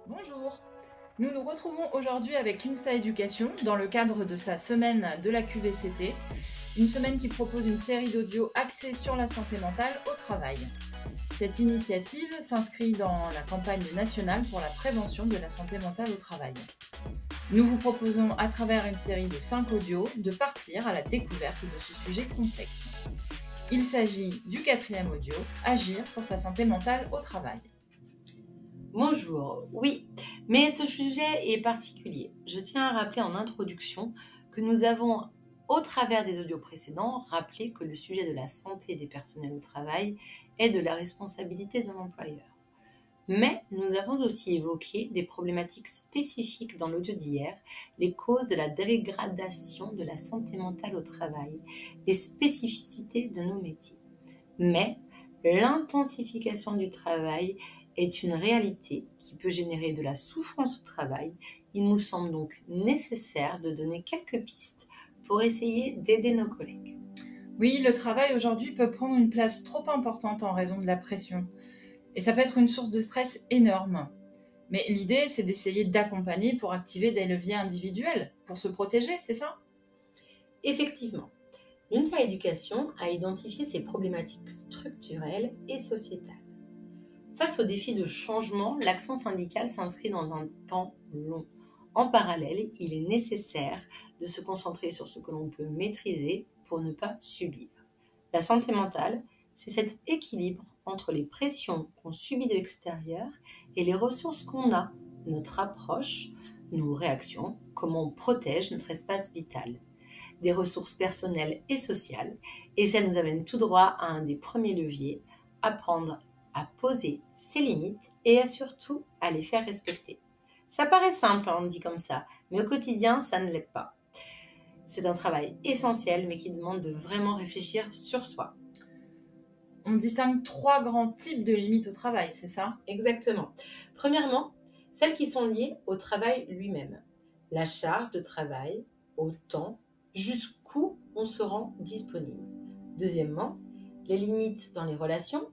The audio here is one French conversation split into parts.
Bonjour, nous nous retrouvons aujourd'hui avec l'UNSA Éducation dans le cadre de sa semaine de la QVCT, une semaine qui propose une série d'audios axés sur la santé mentale au travail. Cette initiative s'inscrit dans la campagne nationale pour la prévention de la santé mentale au travail. Nous vous proposons à travers une série de 5 audios de partir à la découverte de ce sujet complexe. Il s'agit du 4e audio, Agir pour sa santé mentale au travail. Bonjour, oui, mais ce sujet est particulier. Je tiens à rappeler en introduction que nous avons, au travers des audios précédents, rappelé que le sujet de la santé des personnels au travail est de la responsabilité de l'employeur. Mais nous avons aussi évoqué des problématiques spécifiques dans l'audio d'hier, les causes de la dégradation de la santé mentale au travail, les spécificités de nos métiers. Mais l'intensification du travail est une réalité qui peut générer de la souffrance au travail. Il nous semble donc nécessaire de donner quelques pistes pour essayer d'aider nos collègues. Oui, le travail aujourd'hui peut prendre une place trop importante en raison de la pression. Et ça peut être une source de stress énorme. Mais l'idée, c'est d'essayer d'accompagner pour activer des leviers individuels, pour se protéger, c'est ça? Effectivement, l'UNSA Éducation a identifié ces problématiques structurelles et sociétales. Face aux défis de changement, l'action syndicale s'inscrit dans un temps long. En parallèle, il est nécessaire de se concentrer sur ce que l'on peut maîtriser pour ne pas subir. La santé mentale, c'est cet équilibre entre les pressions qu'on subit de l'extérieur et les ressources qu'on a, notre approche, nos réactions, comment on protège notre espace vital. Des ressources personnelles et sociales, et ça nous amène tout droit à un des premiers leviers, apprendre à poser ses limites et surtout à les faire respecter. Ça paraît simple, on dit comme ça, mais au quotidien, ça ne l'est pas. C'est un travail essentiel, mais qui demande de vraiment réfléchir sur soi. On distingue 3 grands types de limites au travail, c'est ça? Exactement. Premièrement, celles qui sont liées au travail lui-même. La charge de travail, au temps, jusqu'où on se rend disponible. Deuxièmement, les limites dans les relations.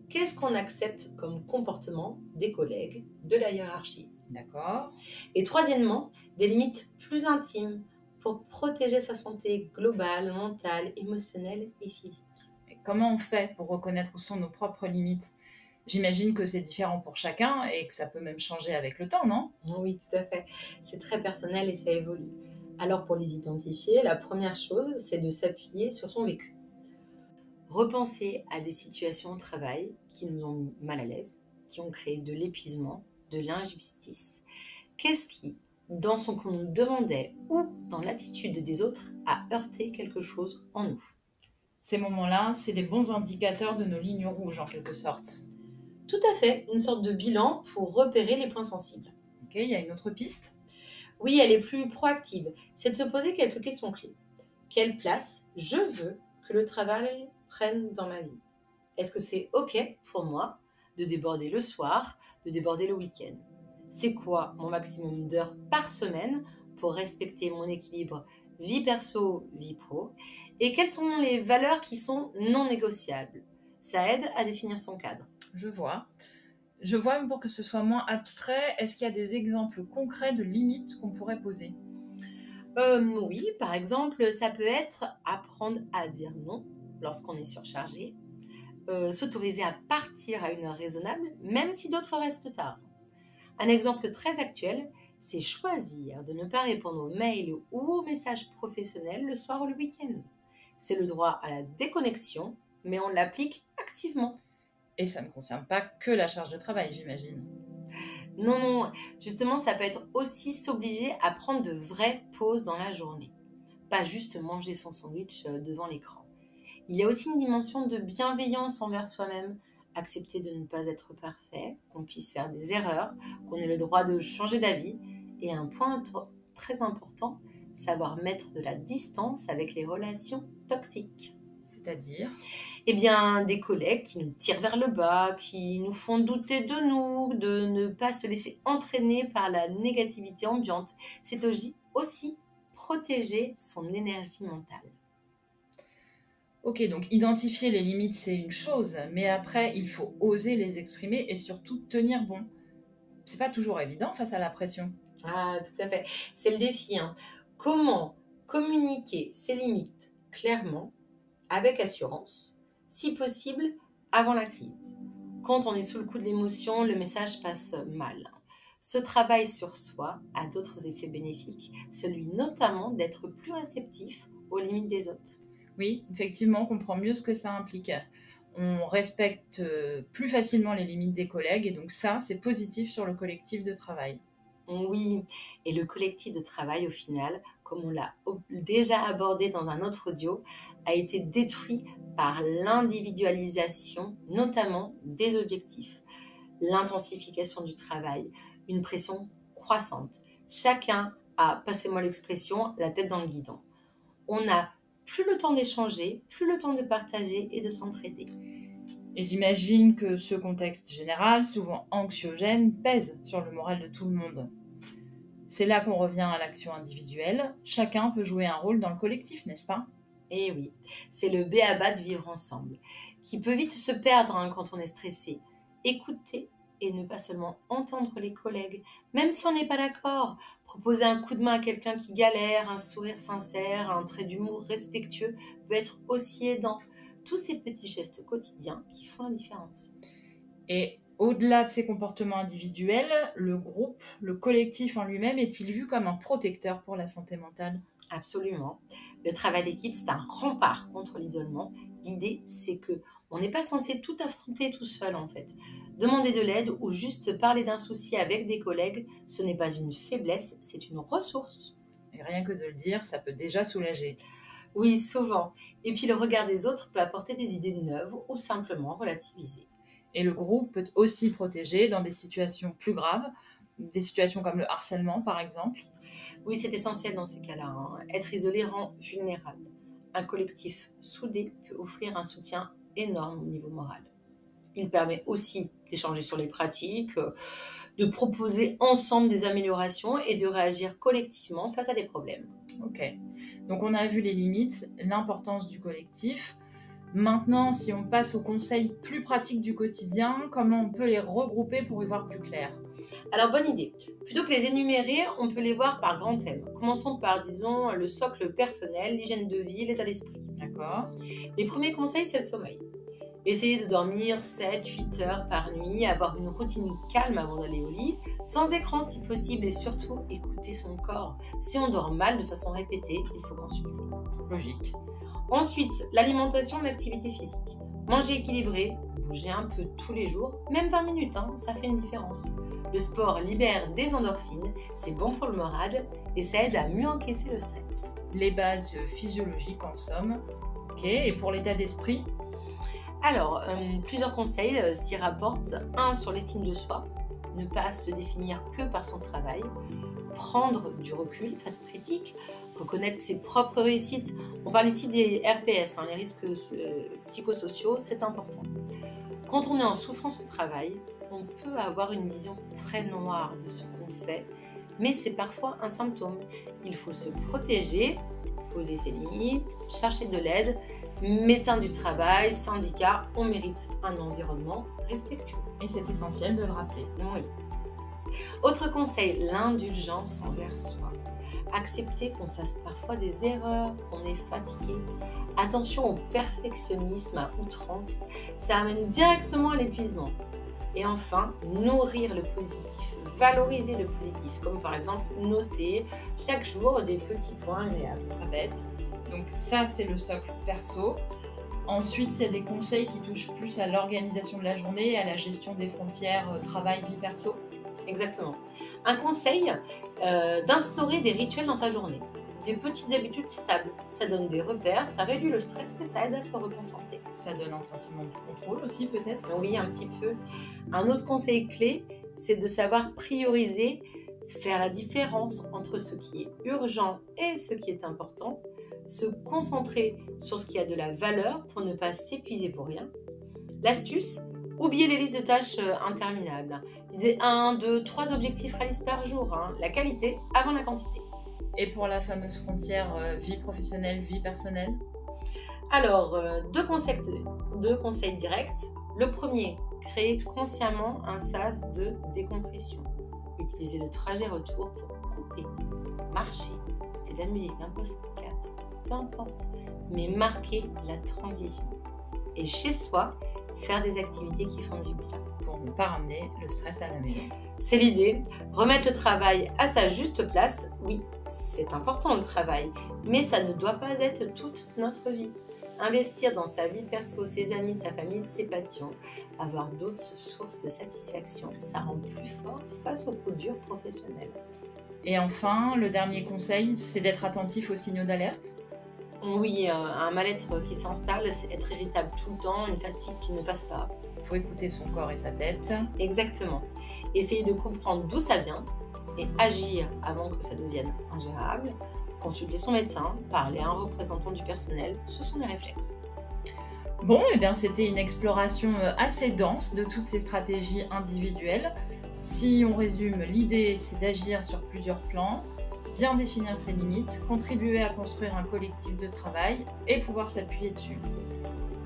Qu'est-ce qu'on accepte comme comportement des collègues, de la hiérarchie? D'accord. Et troisièmement, des limites plus intimes pour protéger sa santé globale, mentale, émotionnelle et physique. Et comment on fait pour reconnaître où sont nos propres limites? J'imagine que c'est différent pour chacun et que ça peut même changer avec le temps, non? Oui, tout à fait. C'est très personnel et ça évolue. Alors pour les identifier, la première chose, c'est de s'appuyer sur son vécu. Repenser à des situations au travail qui nous ont mis mal à l'aise, qui ont créé de l'épuisement, de l'injustice. Qu'est-ce qui, dans ce qu'on nous demandait ou dans l'attitude des autres, a heurté quelque chose en nous? Ces moments-là, c'est des bons indicateurs de nos lignes rouges, en quelque sorte. Tout à fait, une sorte de bilan pour repérer les points sensibles. Ok, il y a une autre piste? Oui, elle est plus proactive. C'est de se poser quelques questions clés. Quelle place je veux que le travail prenne dans ma vie? Est-ce que c'est OK pour moi de déborder le soir, de déborder le week-end? C'est quoi mon maximum d'heures par semaine pour respecter mon équilibre vie perso, vie pro? Et quelles sont les valeurs qui sont non négociables? Ça aide à définir son cadre. Je vois. Je vois, mais pour que ce soit moins abstrait, est-ce qu'il y a des exemples concrets de limites qu'on pourrait poser? Oui, par exemple, ça peut être apprendre à dire non lorsqu'on est surchargé, s'autoriser à partir à une heure raisonnable, même si d'autres restent tard. Un exemple très actuel, c'est choisir de ne pas répondre aux mails ou aux messages professionnels le soir ou le week-end. C'est le droit à la déconnexion, mais on l'applique activement. Et ça ne concerne pas que la charge de travail, j'imagine. Non, non, justement, ça peut être aussi s'obliger à prendre de vraies pauses dans la journée. Pas juste manger son sandwich devant l'écran. Il y a aussi une dimension de bienveillance envers soi-même, accepter de ne pas être parfait, qu'on puisse faire des erreurs, qu'on ait le droit de changer d'avis. Et un point très important, savoir mettre de la distance avec les relations toxiques. C'est-à-dire? Eh bien, des collègues qui nous tirent vers le bas, qui nous font douter de nous, de ne pas se laisser entraîner par la négativité ambiante. C'est aussi protéger son énergie mentale. Ok, donc identifier les limites, c'est une chose, mais après, il faut oser les exprimer et surtout tenir bon. c'est pas toujours évident face à la pression. Ah, tout à fait. C'est le défi, hein. Comment communiquer ses limites clairement, avec assurance, si possible avant la crise. Quand on est sous le coup de l'émotion, le message passe mal. Ce travail sur soi a d'autres effets bénéfiques, celui notamment d'être plus réceptif aux limites des autres. Oui, effectivement, on comprend mieux ce que ça implique. On respecte plus facilement les limites des collègues et donc ça, c'est positif sur le collectif de travail. Oui, et le collectif de travail, au final, comme on l'a déjà abordé dans un autre audio, a été détruit par l'individualisation, notamment des objectifs, l'intensification du travail, une pression croissante. Chacun a, passez-moi l'expression, la tête dans le guidon. On n'a plus le temps d'échanger, plus le temps de partager et de s'entraider. Et j'imagine que ce contexte général, souvent anxiogène, pèse sur le moral de tout le monde. C'est là qu'on revient à l'action individuelle. Chacun peut jouer un rôle dans le collectif, n'est-ce pas? Et oui, c'est le b.a.-ba de vivre ensemble, qui peut vite se perdre quand on est stressé. Écouter et ne pas seulement entendre les collègues, même si on n'est pas d'accord. Proposer un coup de main à quelqu'un qui galère, un sourire sincère, un trait d'humour respectueux peut être aussi aidant. Tous ces petits gestes quotidiens qui font la différence. Et au-delà de ces comportements individuels, le groupe, le collectif en lui-même est-il vu comme un protecteur pour la santé mentale? Absolument. Le travail d'équipe, c'est un rempart contre l'isolement. L'idée, c'est que on n'est pas censé tout affronter tout seul, en fait. Demander de l'aide ou juste parler d'un souci avec des collègues, ce n'est pas une faiblesse, c'est une ressource. Et rien que de le dire, ça peut déjà soulager. Oui, souvent. Et puis le regard des autres peut apporter des idées neuves ou simplement relativiser. Et le groupe peut aussi protéger dans des situations plus graves, des situations comme le harcèlement par exemple. Oui, c'est essentiel dans ces cas-là, hein. Être isolé rend vulnérable. Un collectif soudé peut offrir un soutien énorme au niveau moral. Il permet aussi d'échanger sur les pratiques, de proposer ensemble des améliorations et de réagir collectivement face à des problèmes. Ok, donc on a vu les limites, l'importance du collectif. Maintenant, si on passe aux conseils plus pratiques du quotidien, comment on peut les regrouper pour y voir plus clair? Alors, bonne idée. Plutôt que les énumérer, on peut les voir par grands thèmes. Commençons par, disons, le socle personnel, l'hygiène de vie, l'état d'esprit. D'accord. Les premiers conseils, c'est le sommeil. Essayez de dormir 7-8 heures par nuit, avoir une routine calme avant d'aller au lit, sans écran si possible et surtout écouter son corps. Si on dort mal de façon répétée, il faut consulter. Logique. Ensuite, l'alimentation et l'activité physique. Manger équilibré, bouger un peu tous les jours, même 20 minutes, ça fait une différence. Le sport libère des endorphines, c'est bon pour le moral et ça aide à mieux encaisser le stress. Les bases physiologiques en somme. Ok, et pour l'état d'esprit? Alors, plusieurs conseils s'y rapportent. Un, sur l'estime de soi, ne pas se définir que par son travail, prendre du recul face aux critiques, reconnaître ses propres réussites. On parle ici des RPS, les risques psychosociaux, c'est important. Quand on est en souffrance au travail, on peut avoir une vision très noire de ce qu'on fait, mais c'est parfois un symptôme. Il faut se protéger, poser ses limites, chercher de l'aide. Médecin du travail, syndicat, on mérite un environnement respectueux. Et c'est essentiel de le rappeler. Oui. Autre conseil, l'indulgence envers soi. Accepter qu'on fasse parfois des erreurs, qu'on est fatigué. Attention au perfectionnisme à outrance, ça amène directement à l'épuisement. Et enfin, nourrir le positif, valoriser le positif, comme par exemple noter chaque jour des petits points agréables. Pas bête. Donc ça, c'est le socle perso. Ensuite, il y a des conseils qui touchent plus à l'organisation de la journée, à la gestion des frontières travail-vie perso. Exactement. Un conseil, d'instaurer des rituels dans sa journée. Des petites habitudes stables. Ça donne des repères, ça réduit le stress et ça aide à se reconcentrer. Ça donne un sentiment de contrôle aussi, peut-être? Oui, un petit peu. Un autre conseil clé, c'est de savoir prioriser, faire la différence entre ce qui est urgent et ce qui est important, se concentrer sur ce qui a de la valeur pour ne pas s'épuiser pour rien. L'astuce, oubliez les listes de tâches interminables. Visez 1, 2, 3 objectifs réalistes par jour. La qualité avant la quantité. Et pour la fameuse frontière vie professionnelle, vie personnelle? Alors, deux conseils directs. Le premier, créer consciemment un sas de décompression. Utilisez le trajet retour pour couper, marcher, écouter de la musique, un podcast, peu importe, mais marquer la transition. Et chez soi, faire des activités qui font du bien. Pour ne pas ramener le stress à la maison. C'est l'idée, remettre le travail à sa juste place. Oui, c'est important le travail, mais ça ne doit pas être toute notre vie. Investir dans sa vie perso, ses amis, sa famille, ses passions, avoir d'autres sources de satisfaction, ça rend plus fort face aux coups durs professionnels. Et enfin, le dernier conseil, c'est d'être attentif aux signaux d'alerte. Oui, un mal-être qui s'installe, c'est être irritable tout le temps, une fatigue qui ne passe pas. Il faut écouter son corps et sa tête. Exactement. Essayer de comprendre d'où ça vient et agir avant que ça devienne ingérable. Consulter son médecin, parler à un représentant du personnel, ce sont les réflexes. Bon, eh bien, c'était une exploration assez dense de toutes ces stratégies individuelles. Si on résume, l'idée, c'est d'agir sur plusieurs plans, bien définir ses limites, contribuer à construire un collectif de travail et pouvoir s'appuyer dessus.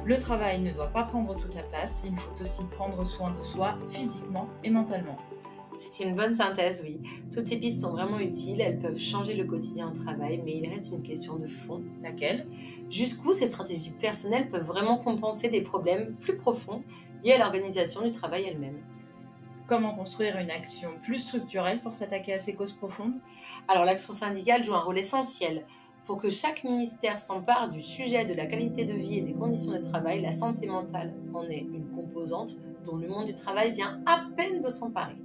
Le travail ne doit pas prendre toute la place, il faut aussi prendre soin de soi physiquement et mentalement. C'est une bonne synthèse, oui. Toutes ces pistes sont vraiment utiles, elles peuvent changer le quotidien au travail, mais il reste une question de fond. Laquelle ? Jusqu'où ces stratégies personnelles peuvent vraiment compenser des problèmes plus profonds liés à l'organisation du travail elle-même. Comment construire une action plus structurelle pour s'attaquer à ces causes profondes ? Alors l'action syndicale joue un rôle essentiel. Pour que chaque ministère s'empare du sujet de la qualité de vie et des conditions de travail, la santé mentale en est une composante dont le monde du travail vient à peine de s'emparer.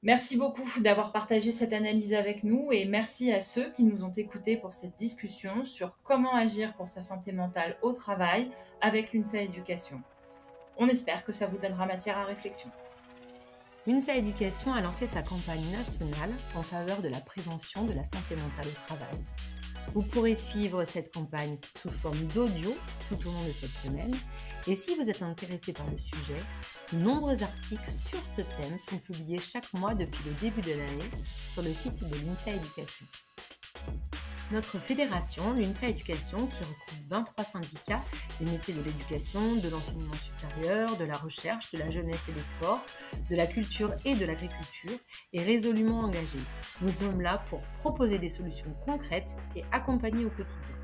Merci beaucoup d'avoir partagé cette analyse avec nous et merci à ceux qui nous ont écoutés pour cette discussion sur comment agir pour sa santé mentale au travail avec l'UNSA Éducation. On espère que ça vous donnera matière à réflexion. L'UNSA Éducation a lancé sa campagne nationale en faveur de la prévention de la santé mentale au travail. Vous pourrez suivre cette campagne sous forme d'audio tout au long de cette semaine. Et si vous êtes intéressé par le sujet, de nombreux articles sur ce thème sont publiés chaque mois depuis le début de l'année sur le site de l'UNSA Éducation. Notre fédération, l'UNSA Éducation, qui regroupe 23 syndicats des métiers de l'éducation, de l'enseignement supérieur, de la recherche, de la jeunesse et des sports, de la culture et de l'agriculture, est résolument engagée. Nous sommes là pour proposer des solutions concrètes et accompagner au quotidien.